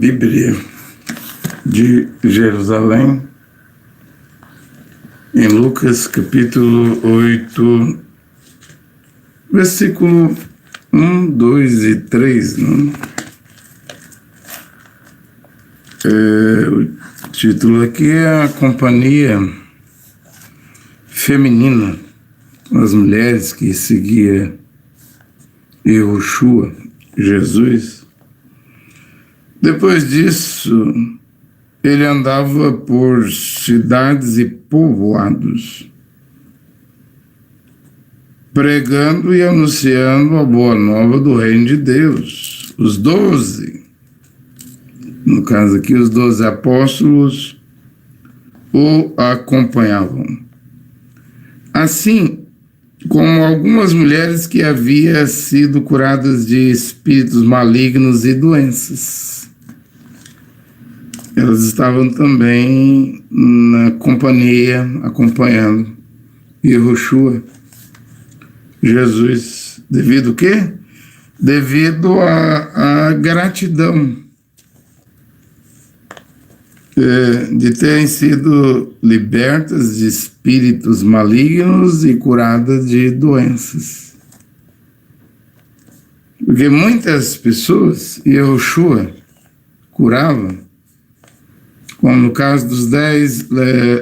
Bíblia de Jerusalém, em Lucas capítulo 8, versículo 1, 2 e 3, né? O título aqui é a companhia feminina, as mulheres que seguiam Yehoshua, Jesus. Depois disso, ele andava por cidades e povoados, pregando e anunciando a boa nova do reino de Deus. Os 12, no caso aqui, os 12 apóstolos o acompanhavam. Assim como algumas mulheres que haviam sido curadas de espíritos malignos e doenças. Elas estavam também na companhia, acompanhando Yehoshua, Jesus. Devido o quê? Devido à gratidão de terem sido libertas de espíritos malignos e curadas de doenças. Porque muitas pessoas, Yehoshua curava, como no caso dos 10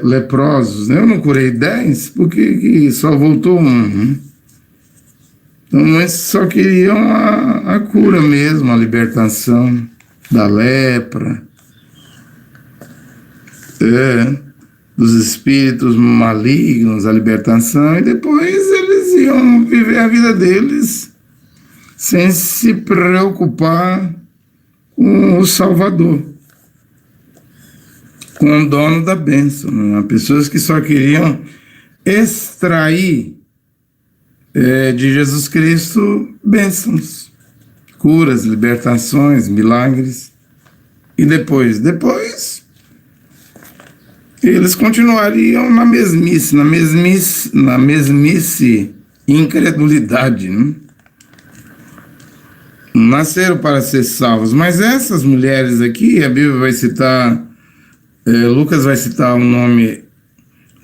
leprosos, né? Eu não curei 10 porque só voltou um. Né? Então, muitos só queriam a cura mesmo, a libertação da lepra, dos espíritos malignos, a libertação, e depois eles iam viver a vida deles sem se preocupar com o Salvador, com o dono da bênção, né? Pessoas que só queriam extrair de Jesus Cristo bênçãos, curas, libertações, milagres. E depois eles continuariam na mesmice incredulidade, né? Nasceram para ser salvos. Mas essas mulheres aqui, a Bíblia vai citar, Lucas vai citar o nome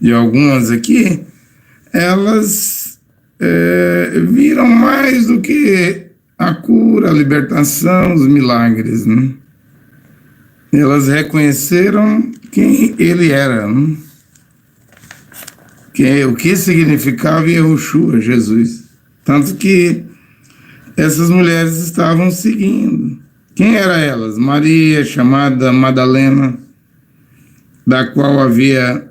de algumas aqui, elas viram mais do que a cura, a libertação, os milagres, né? Elas reconheceram quem ele era, né? O que significava Yehoshua, Jesus. Tanto que essas mulheres estavam seguindo. Quem eram elas? Maria, chamada Madalena, da qual havia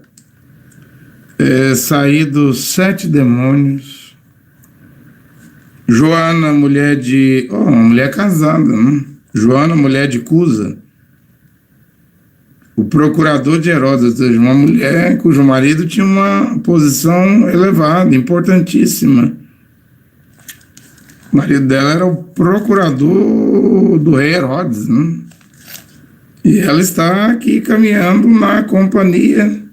saído 7 demônios. Joana, mulher de... uma mulher casada, né? Joana, mulher de Cusa, o procurador de Herodes, ou seja, uma mulher cujo marido tinha uma posição elevada, importantíssima. O marido dela era o procurador do rei Herodes, né? E ela está aqui caminhando na companhia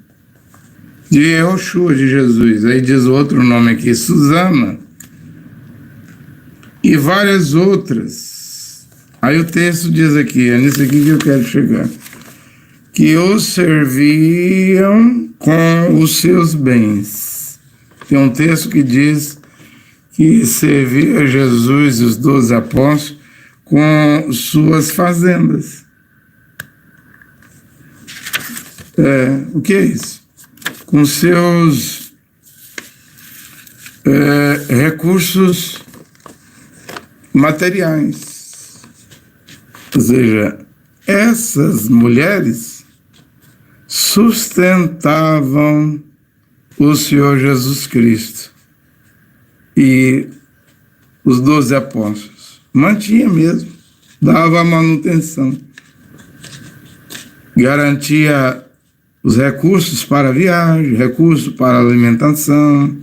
de Yehoshua, de Jesus. Aí diz outro nome aqui, Susana, e várias outras. Aí o texto diz aqui, é nisso aqui que eu quero chegar, que os serviam com os seus bens. Tem um texto que diz que servia Jesus e os 12 apóstolos com suas fazendas. O que é isso? Com seus recursos materiais. Ou seja, essas mulheres sustentavam o Senhor Jesus Cristo e os 12 apóstolos. Mantinha mesmo, dava manutenção, garantia os recursos para a viagem, recursos para a alimentação.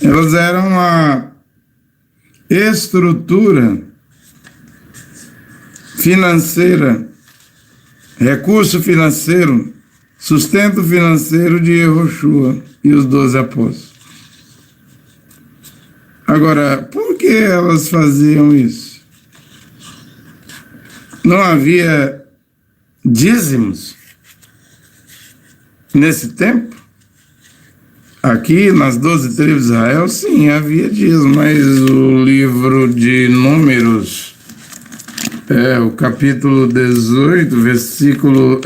Elas eram a estrutura financeira, recurso financeiro, sustento financeiro de Yehoshua e os 12 apóstolos. Agora, por que elas faziam isso? não havia dízimos nesse tempo? Aqui nas 12 tribos de Israel, sim, havia dízimo, mas o livro de Números, o capítulo 18, versículo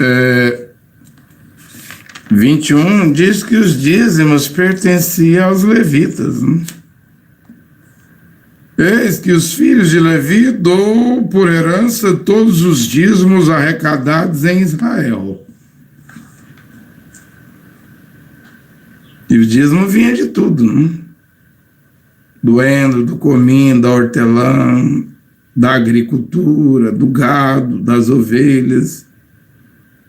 21, diz que os dízimos pertenciam aos levitas, né? Eis que os filhos de Levi dou por herança todos os dízimos arrecadados em Israel. E o dízimo vinha de tudo, né? Do endro, do cominho, da hortelã, da agricultura, do gado, das ovelhas,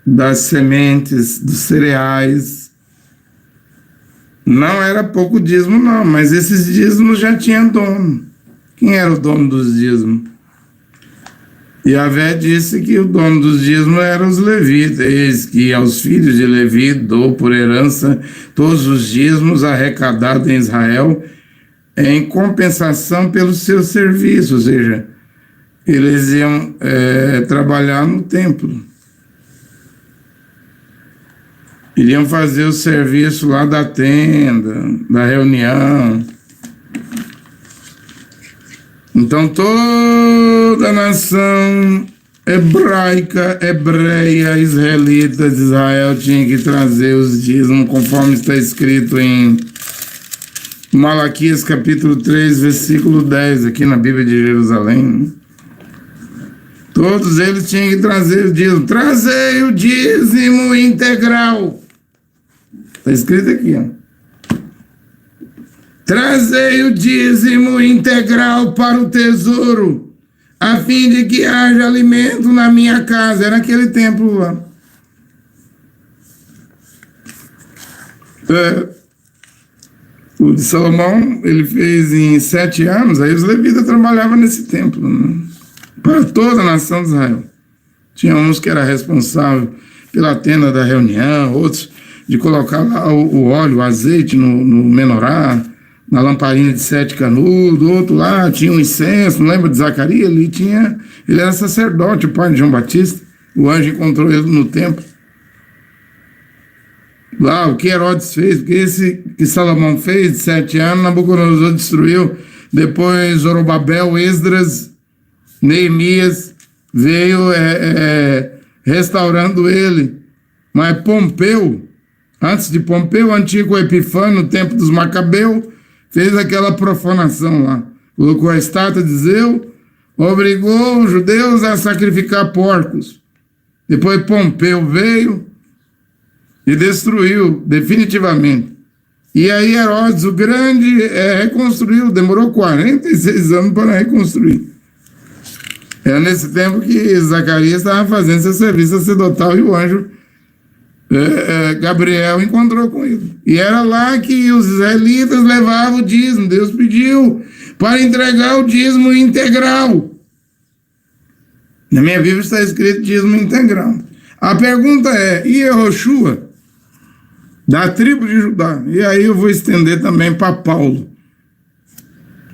das sementes, dos cereais. Não era pouco dízimo, não, mas esses dízimos já tinham dono. Quem era o dono dos dízimos? Yahvé disse que o dono dos dízimos eram os levitas. Eis que aos filhos de Levi dou por herança todos os dízimos arrecadados em Israel em compensação pelo seu serviço, ou seja, eles iam trabalhar no templo. Iriam fazer o serviço lá da tenda, da reunião. Então toda a nação hebraica, hebreia, israelita de Israel tinha que trazer os dízimos, conforme está escrito em Malaquias capítulo 3, versículo 10, aqui na Bíblia de Jerusalém. Todos eles tinham que trazer o dízimo. Trazei o dízimo integral. Está escrito aqui, ó. Trazei o dízimo integral para o tesouro, a fim de que haja alimento na minha casa. Era aquele templo lá. O de Salomão, ele fez em 7 anos, aí os levitas trabalhavam nesse templo, né? Para toda a nação de Israel. Tinha uns que era responsável pela tenda da reunião, outros de colocar lá o óleo, o azeite no menorá, na lamparina de 7 canudos, outro lá tinha um incenso, não lembra de Zacarias? Ele era sacerdote, o pai de João Batista. O anjo encontrou ele no templo. Lá, o que Herodes fez, porque esse que Salomão fez de 7 anos, Nabucodonosor destruiu. Depois Zorobabel, Esdras, Neemias veio restaurando ele. Mas Pompeu, antes de Pompeu, Antíoco Epifânio, no tempo dos Macabeus, fez aquela profanação lá. Colocou a estátua de Zeu, obrigou os judeus a sacrificar porcos. Depois Pompeu veio e destruiu definitivamente. E aí Herodes o Grande reconstruiu, demorou 46 anos para reconstruir. É nesse tempo que Zacarias estava fazendo seu serviço sacerdotal e o anjo Gabriel encontrou com ele. E era lá que os israelitas levavam o dízimo. Deus pediu para entregar o dízimo integral. Na minha Bíblia está escrito dízimo integral. A pergunta é, e Yehoshua, da tribo de Judá? E aí eu vou estender também para Paulo.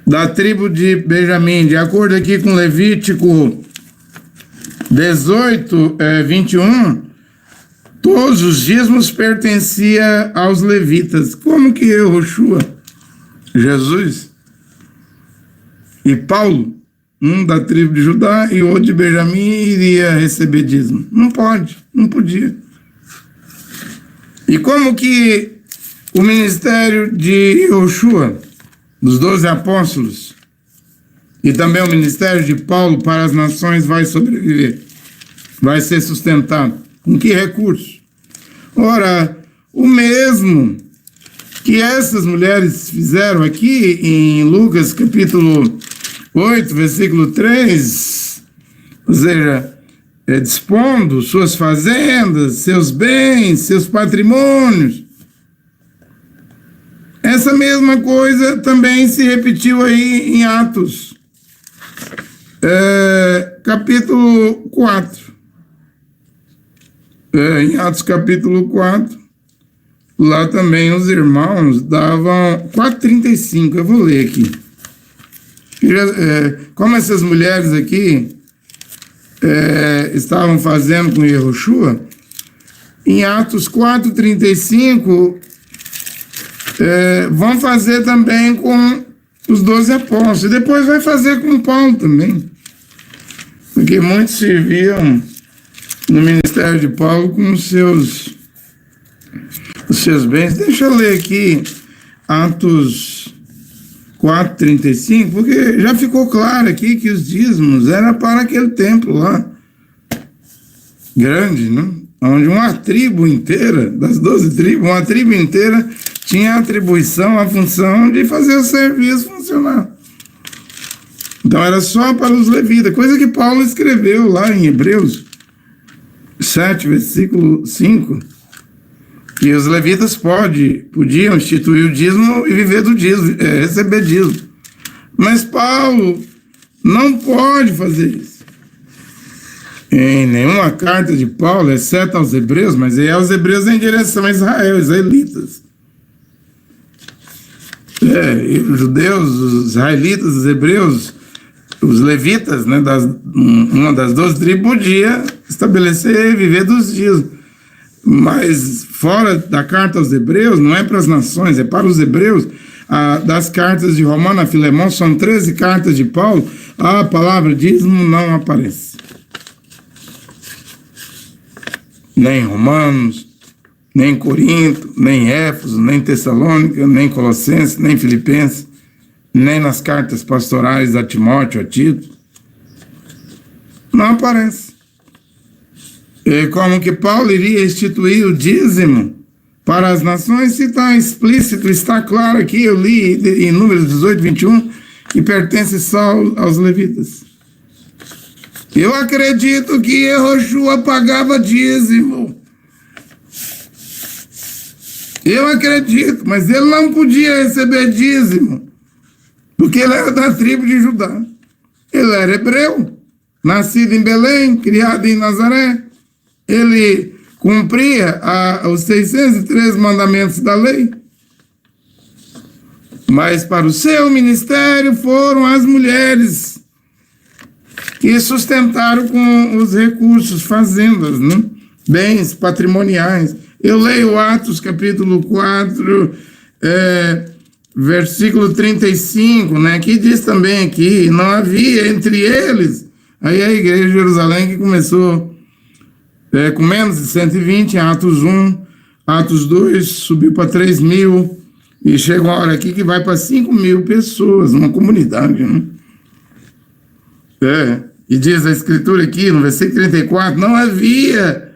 Da tribo de Benjamim, de acordo aqui com Levítico 18, 21, todos os dízimos pertenciam aos levitas. Como que Yehoshua, Jesus e Paulo, um da tribo de Judá e outro de Benjamim, iria receber dízimo? Não pode, não podia. E como que o ministério de Yehoshua, dos 12 apóstolos, e também o ministério de Paulo para as nações vai sobreviver, vai ser sustentado? Com que recurso? Ora, o mesmo que essas mulheres fizeram aqui em Lucas capítulo 8, versículo 3, ou seja, dispondo suas fazendas, seus bens, seus patrimônios. Essa mesma coisa também se repetiu aí em Atos, capítulo 4. Em Atos capítulo 4, lá também os irmãos davam 4,35, eu vou ler aqui. Como essas mulheres aqui estavam fazendo com Yehoshua, em Atos 4:35, vão fazer também com os 12 apóstolos. E depois vai fazer com Paulo também. Porque muitos serviam no ministério de Paulo com os seus bens. Deixa eu ler aqui Atos 4:35, porque já ficou claro aqui que os dízimos era para aquele templo lá, grande, né? Onde uma tribo inteira, das 12 tribos, uma tribo inteira tinha a atribuição, a função de fazer o serviço funcionar. Então era só para os levitas, coisa que Paulo escreveu lá em Hebreus 7, versículo 5, que os levitas podiam instituir o dízimo e viver do dízimo, receber dízimo. Mas Paulo não pode fazer isso. Em nenhuma carta de Paulo, exceto aos hebreus, mas aí aos hebreus em direção a Israel, israelitas. E os judeus, os israelitas, os hebreus, os levitas, né, uma das 12 tribos, podia estabelecer e viver dos dízimos. Mas fora da carta aos hebreus, não é para as nações, é para os hebreus. Das cartas de Romano a Filemão, são 13 cartas de Paulo, a palavra dízimo não aparece. Nem em Romanos, nem em Corinto, nem em Éfeso, nem em Tessalônica, nem em Colossenses, nem em Filipenses, nem nas cartas pastorais a Timóteo, a Tito. Não aparece. E como que Paulo iria instituir o dízimo para as nações, se está explícito, está claro aqui, eu li em Números 18:21, que pertence só aos levitas. Eu acredito que Yehoshua pagava dízimo. Eu acredito, mas ele não podia receber dízimo, porque ele era da tribo de Judá. Ele era hebreu, nascido em Belém, criado em Nazaré. Ele cumpria os 603 mandamentos da lei. Mas para o seu ministério foram as mulheres que sustentaram com os recursos, fazendas, né? Bens patrimoniais. Eu leio Atos capítulo 4, versículo 35, né? Que diz também que não havia entre eles, aí a igreja de Jerusalém que começou com menos de 120, Atos 1, Atos 2 subiu para 3.000, e chega uma hora aqui que vai para 5.000 pessoas, uma comunidade, né? E diz a escritura aqui, no versículo 34, não havia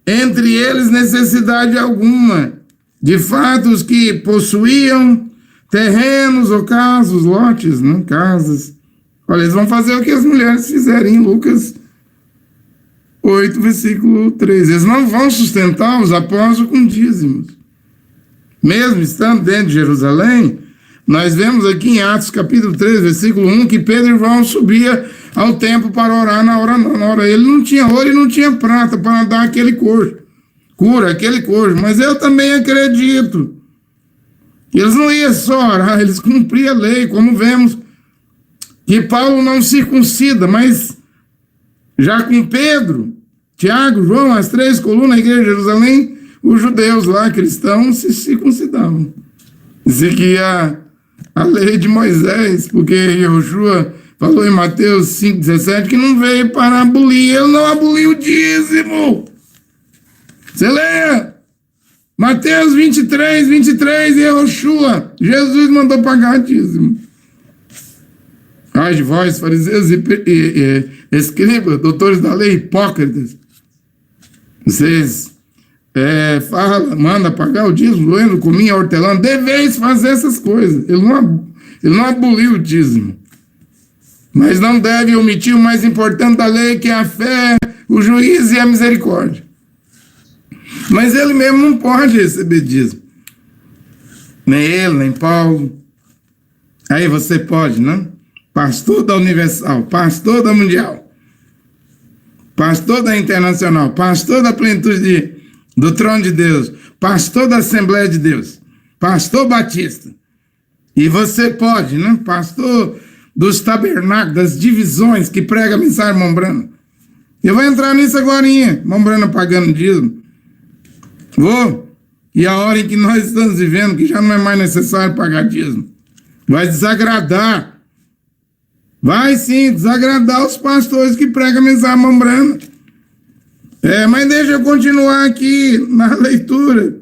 entre eles necessidade alguma. De fato, os que possuíam terrenos ou casas, lotes, né, casas, olha, eles vão fazer o que as mulheres fizerem em Lucas 8, versículo 3. Eles não vão sustentar os apóstolos com dízimos. Mesmo estando dentro de Jerusalém, nós vemos aqui em Atos capítulo 3, versículo 1, que Pedro e João subia ao templo para orar na hora. Ele não tinha ouro e não tinha prata para dar aquele cura aquele coxo. Mas eu também acredito que eles não iam só orar, eles cumpriam a lei, como vemos que Paulo não circuncida, mas já com Pedro, Tiago, João, as 3 colunas da igreja de Jerusalém, os judeus lá, cristãos, se circuncidavam. Dizia que a lei de Moisés, porque Yehoshua falou em Mateus 5,17 que não veio para abolir, ele não aboliu o dízimo. Você leia Mateus 23, Yehoshua, Jesus mandou pagar dízimo. Ai de vós, fariseus e escribas, doutores da lei, hipócritas, vocês manda pagar o dízimo, doendo, cominho, hortelã, deveis fazer essas coisas. Ele não aboliu o dízimo, mas não deve omitir o mais importante da lei, que é a fé, o juízo e a misericórdia. Mas ele mesmo não pode receber dízimo, nem ele, nem Paulo. Aí você pode, não? Pastor da Universal, pastor da Mundial, pastor da Internacional, pastor da Plenitude do Trono de Deus, pastor da Assembleia de Deus, pastor Batista. E você pode, né? Pastor dos tabernáculos, das divisões que prega a mensagem Mombrana. Eu vou entrar nisso agorinha, Mombrana pagando dízimo. Vou. E a hora em que nós estamos vivendo, que já não é mais necessário pagar dízimo, vai desagradar. Vai sim, desagradar os pastores que pregam a mensagem Mombrana. Mas deixa eu continuar aqui na leitura.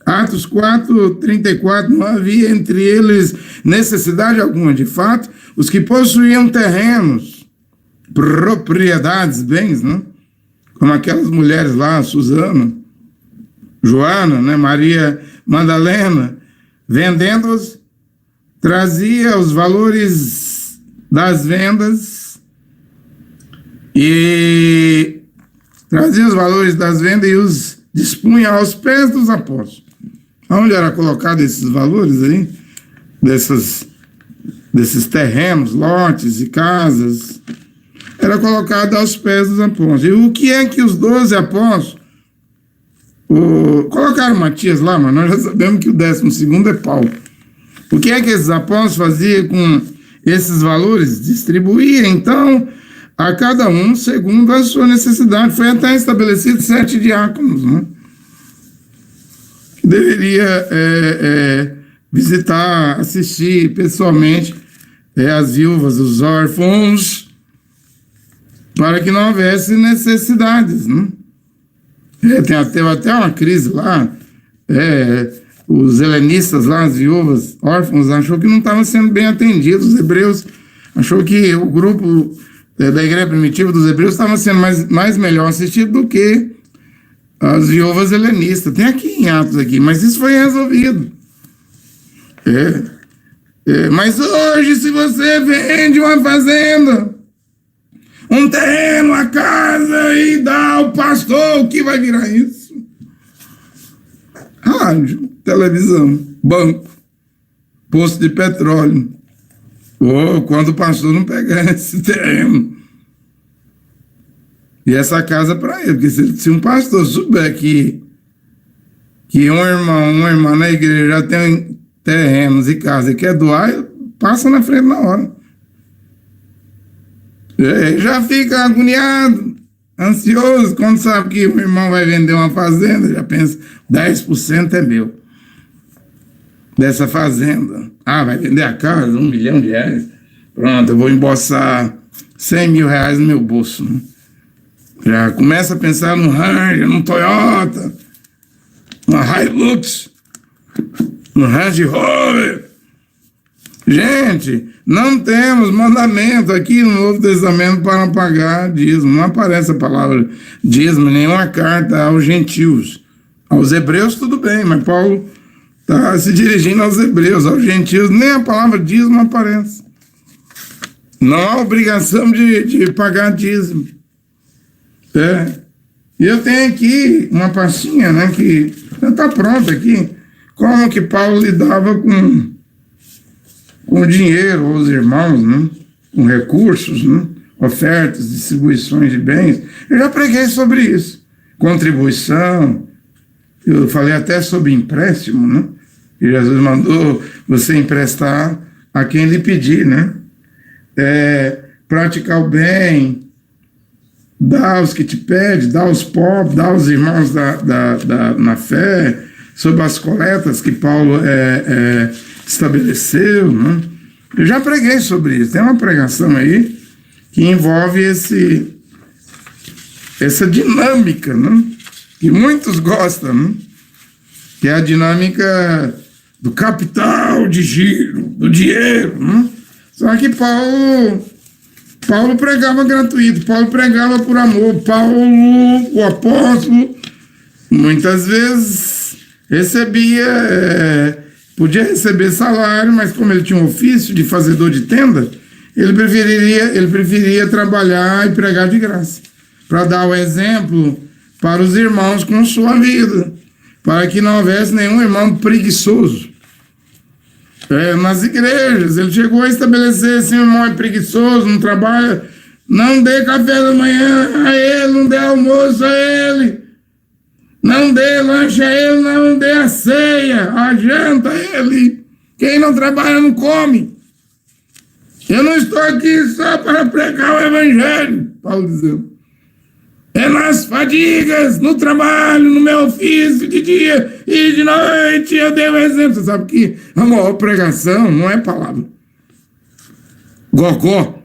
Atos 4:34, não havia entre eles necessidade alguma. De fato, os que possuíam terrenos, propriedades, bens, né? Como aquelas mulheres lá, Susana, Joana, né? Maria Madalena, vendendo-os, trazia os valores das vendas e os dispunha aos pés dos apóstolos. Onde era colocado esses valores aí? Desses terrenos, lotes e casas, era colocado aos pés dos apóstolos. E o que é que os 12 apóstolos colocaram Matias lá, mas nós já sabemos que o 12º é Paulo. O que é que esses apóstolos faziam com esses valores? Distribuíam, então, a cada um segundo a sua necessidade. Foi até estabelecido 7 diáconos, né? Que deveria visitar, assistir pessoalmente as viúvas, os órfãos, para que não houvesse necessidades, né? Teve até uma crise lá, os helenistas lá, as viúvas, órfãos, achou que não estavam sendo bem atendidos, os hebreus, achou que o grupo da igreja primitiva dos hebreus estava sendo mais melhor assistido do que as viúvas helenistas. Tem aqui em Atos, aqui, mas isso foi resolvido. Mas hoje, se você vende uma fazenda, um terreno, uma casa, e dá ao pastor, o que vai virar isso? Rádio, televisão, banco, posto de petróleo. Ou quando o pastor não pegar esse terreno. E essa casa para ele, porque se um pastor souber que um irmão, uma irmã na igreja já tem terrenos e casa e quer doar, ele passa na frente na hora. Ele já fica agoniado, ansioso, quando sabe que o irmão vai vender uma fazenda, já pensa, 10% é meu. Dessa fazenda. Vai vender a casa, R$1 milhão. Pronto, eu vou embolsar R$100 mil no meu bolso. Né? Já começa a pensar no Ranger, no Toyota, no Hilux, no Range Rover. Gente, não temos mandamento aqui no Novo Testamento para pagar dízimo. Não aparece a palavra dízimo em nenhuma carta aos gentios. Aos hebreus tudo bem, mas Paulo está se dirigindo aos hebreus, aos gentios, nem a palavra dízimo aparece. Não há obrigação de pagar dízimo. E eu tenho aqui uma pastinha, né, que já está pronta aqui, como que Paulo lidava com o dinheiro, os irmãos, né, com recursos, né, ofertas, distribuições de bens. Eu já preguei sobre isso. Contribuição, eu falei até sobre empréstimo, né? E Jesus mandou você emprestar a quem lhe pedir, né? Praticar o bem, dar aos que te pedem, dar aos pobres, dar aos irmãos na fé, sobre as coletas que Paulo estabeleceu, né? Eu já preguei sobre isso. Tem uma pregação aí que envolve essa dinâmica, né? Que muitos gostam, né? Que é a dinâmica do capital de giro, do dinheiro, né? Só que Paulo pregava gratuito, Paulo pregava por amor. Paulo, o apóstolo, muitas vezes podia receber salário, mas como ele tinha um ofício de fazedor de tenda, ele preferia trabalhar e pregar de graça, para dar o exemplo para os irmãos com sua vida, para que não houvesse nenhum irmão preguiçoso. Nas igrejas, ele chegou a estabelecer, se o irmão é preguiçoso, não trabalha, não dê café da manhã a ele, não dê almoço a ele, não dê lanche a ele, não dê a ceia, a janta a ele. Quem não trabalha não come. Eu não estou aqui só para pregar o evangelho, Paulo dizendo. nas fadigas, no trabalho, no meu ofício, de dia e de noite, eu dei um exemplo. Você sabe que a maior pregação não é palavra. Gogó.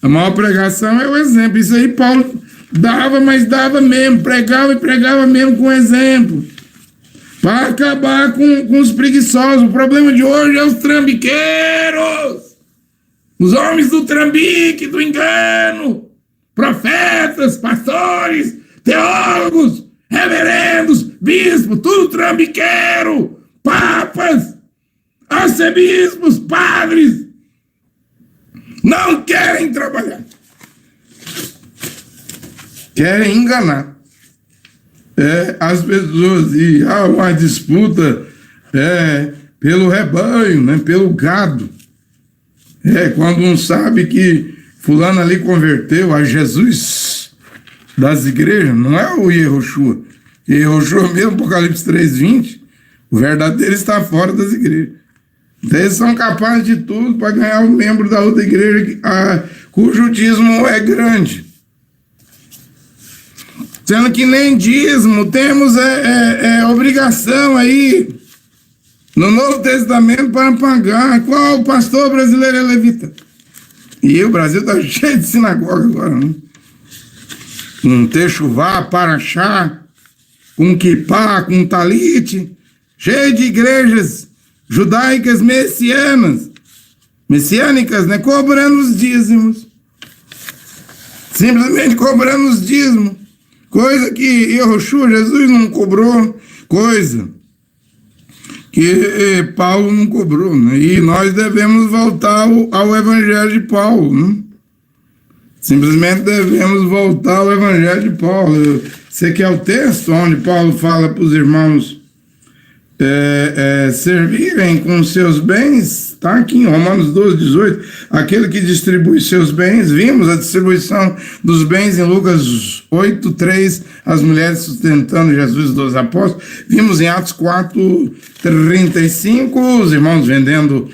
A maior pregação é o exemplo. Isso aí Paulo dava, mas dava mesmo. Pregava e pregava mesmo com exemplo. Para acabar com os preguiçosos. O problema de hoje é os trambiqueiros. Os homens do trambique, do engano. Profetas, pastores, teólogos, reverendos, bispos, tudo trambiqueiro. Papas, arcebispos, padres. Não querem trabalhar. Querem enganar as pessoas. E há uma disputa pelo rebanho, né, pelo gado. Quando um sabe que fulano ali converteu a Jesus das igrejas, não é o Yehoshua. Yehoshua mesmo, Apocalipse 3:20, o verdadeiro está fora das igrejas. Então eles são capazes de tudo para ganhar um membro da outra igreja cujo dízimo é grande. Sendo que nem dízimo temos obrigação aí no Novo Testamento para pagar. Qual pastor brasileiro é levita? E o Brasil está cheio de sinagoga agora, né? Com techuvá, paraxá, com quipá, com talite, cheio de igrejas judaicas messiânicas, né? Cobrando os dízimos. Simplesmente cobrando os dízimos. Coisa que Yehoshua, Jesus, não cobrou. Coisa que Paulo não cobrou, né? E nós devemos voltar ao Evangelho de Paulo, né? Simplesmente devemos voltar ao Evangelho de Paulo. Você quer o texto onde Paulo fala para os irmãos servirem com seus bens? Está aqui em Romanos 12:18. Aquele que distribui seus bens, vimos a distribuição dos bens em Lucas 8:3, as mulheres sustentando Jesus dos apóstolos. Vimos em Atos 4:35, os irmãos vendendo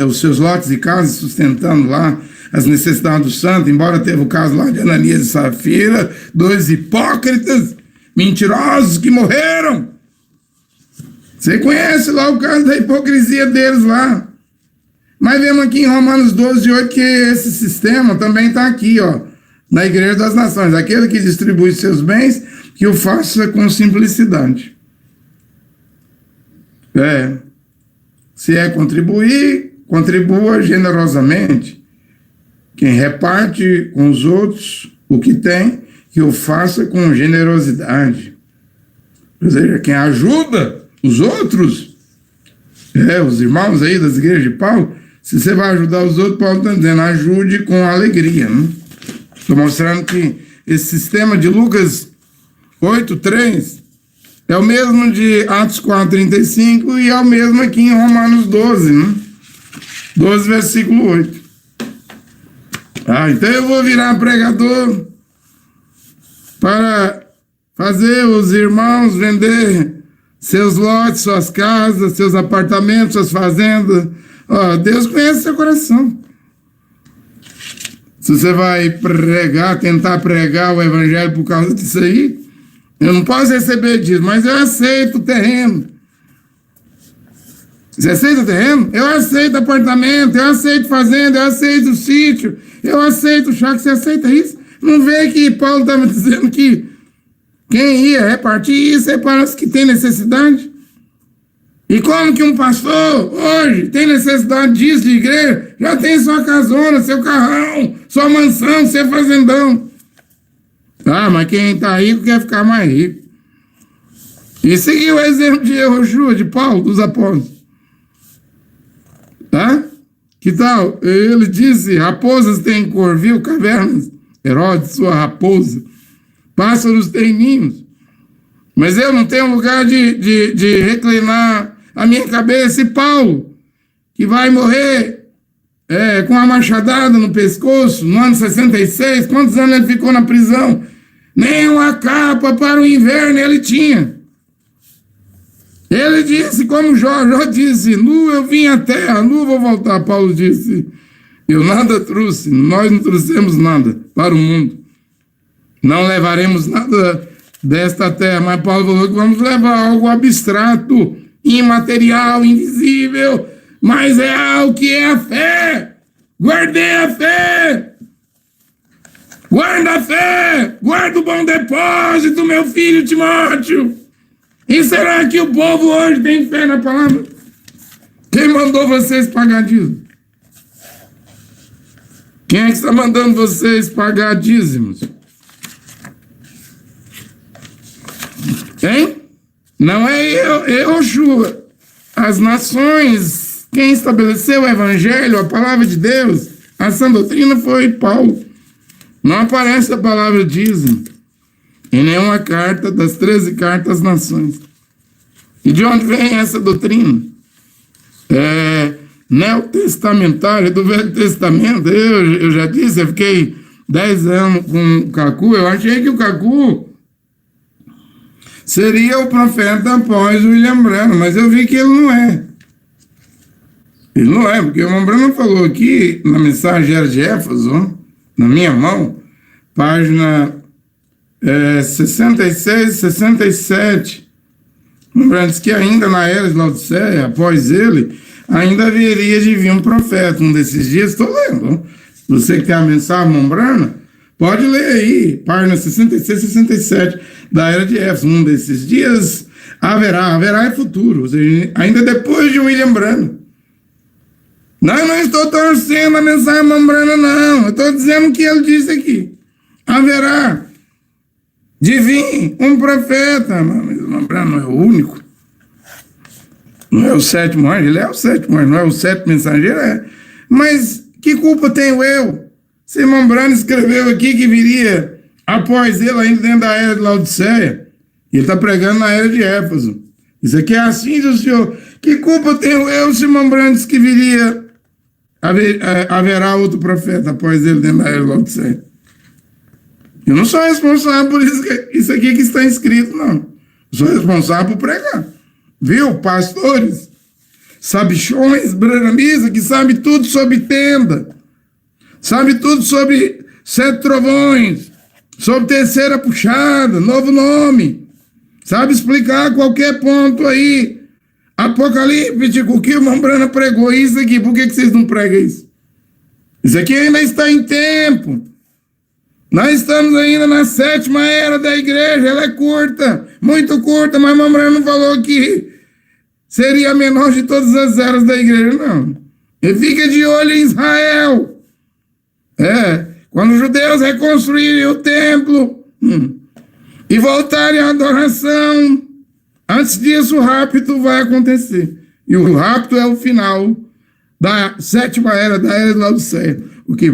os seus lotes e casas, sustentando lá as necessidades do santo, embora teve o caso lá de Ananias e Safira, dois hipócritas, mentirosos que morreram. Você conhece lá o caso da hipocrisia deles lá. Mas vemos aqui em Romanos 12:8 que esse sistema também está aqui, ó, na Igreja das Nações. Aquele que distribui seus bens, que o faça com simplicidade. Se contribuir, contribua generosamente. Quem reparte com os outros o que tem, que o faça com generosidade. Ou seja, quem ajuda os outros, os irmãos aí das igrejas de Paulo, se você vai ajudar os outros, Paulo está dizendo, ajude com alegria. Estou mostrando que esse sistema de Lucas 8:3 é o mesmo de Atos 4:35 e é o mesmo aqui em Romanos 12, 12, versículo 8. Então eu vou virar pregador para fazer os irmãos vender seus lotes, suas casas, seus apartamentos, suas fazendas. Deus conhece seu coração. Se você vai tentar pregar o evangelho por causa disso aí, eu não posso receber disso, mas eu aceito o terreno. Você aceita o terreno? Eu aceito apartamento, eu aceito fazenda, eu aceito sítio, eu aceito chácara. Você aceita isso? Não vê que Paulo estava dizendo que quem ia repartir isso é para os que têm necessidade? E como que um pastor hoje tem necessidade disso de igreja? Já tem sua casona, seu carrão, sua mansão, seu fazendão. Mas quem está rico quer ficar mais rico. E seguiu o exemplo de Yehoshua, de Paulo, dos apóstolos. Que tal? Ele disse, raposas têm cor, viu? Cavernas, Herodes, sua raposa. Pássaros têm ninhos, mas eu não tenho lugar de reclinar a minha cabeça. E Paulo, que vai morrer com uma machadada no pescoço no ano 66, quantos anos ele ficou na prisão? Nem uma capa para o inverno ele tinha. Ele disse, como Jó disse, nu eu vim à terra, nu vou voltar. Paulo disse, eu nada trouxe, nós não trouxemos nada para o mundo. Não levaremos nada desta terra, mas Paulo falou que vamos levar algo abstrato, imaterial, invisível, mas é algo que é a fé. Guardei a fé. Guarda a fé. Guarda o bom depósito, meu filho Timóteo. E será que o povo hoje tem fé na palavra? Quem mandou vocês pagar dízimo? Quem é que está mandando vocês pagar dízimos? Hein? Não é Yoshua. As nações, quem estabeleceu o evangelho, a palavra de Deus, a sã doutrina foi Paulo. Não aparece a palavra dízimo em nenhuma carta das 13 cartas às nações. E de onde vem essa doutrina? Neotestamentária, do Velho Testamento. Eu já disse, eu fiquei 10 anos com o Cacu, eu achei que o Cacu seria o profeta após o William Branham, mas eu vi que ele não é. Ele não é, porque o William Branham falou aqui, na mensagem de Éfeso, na minha mão, página 66 e 67, diz que ainda na era de Laodiceia, após ele, ainda haveria de vir um profeta. Um desses dias, estou lendo. Você que tem a mensagem Mombrana, pode ler aí, página 66 e 67 da era de Éfeso. Um desses dias haverá é futuro, ou seja, ainda depois de William Branham. Não estou torcendo a mensagem Mombrana, não. Eu estou dizendo o que ele disse aqui. Haverá de vir um profeta. Mas o Mombrana não é o único. Não é o sétimo anjo, ele é o sétimo anjo, não é o sétimo mensageiro, é. Mas que culpa tenho eu? Se Mombrana escreveu aqui que viria após ele, ainda dentro da era de Laodiceia, e ele está pregando na era de Éfeso. Isso aqui é assim do Senhor. Que culpa tenho eu se Mombrana disse que viria, haverá outro profeta após ele dentro da era de Laodiceia? Eu não sou responsável por isso aqui que está escrito, não. Eu sou responsável por pregar. Viu? Pastores, sabichões, branamisa, que sabe tudo sobre tenda, sabe tudo sobre 7 trovões, sobre terceira puxada, novo nome, sabe explicar qualquer ponto aí, apocalíptico, o que o Mombrana pregou, isso aqui, por que vocês não pregam isso? Isso aqui ainda está em tempo. Nós estamos ainda na 7ª era da igreja, ela é curta, muito curta, mas Mombrana não falou que seria a menor de todas as eras da igreja, não. Ele fica de olho em Israel. Quando os judeus reconstruírem o templo e voltarem à adoração, antes disso o rapto vai acontecer. E o rapto é o final da 7ª era, da era de Laodiceia. O que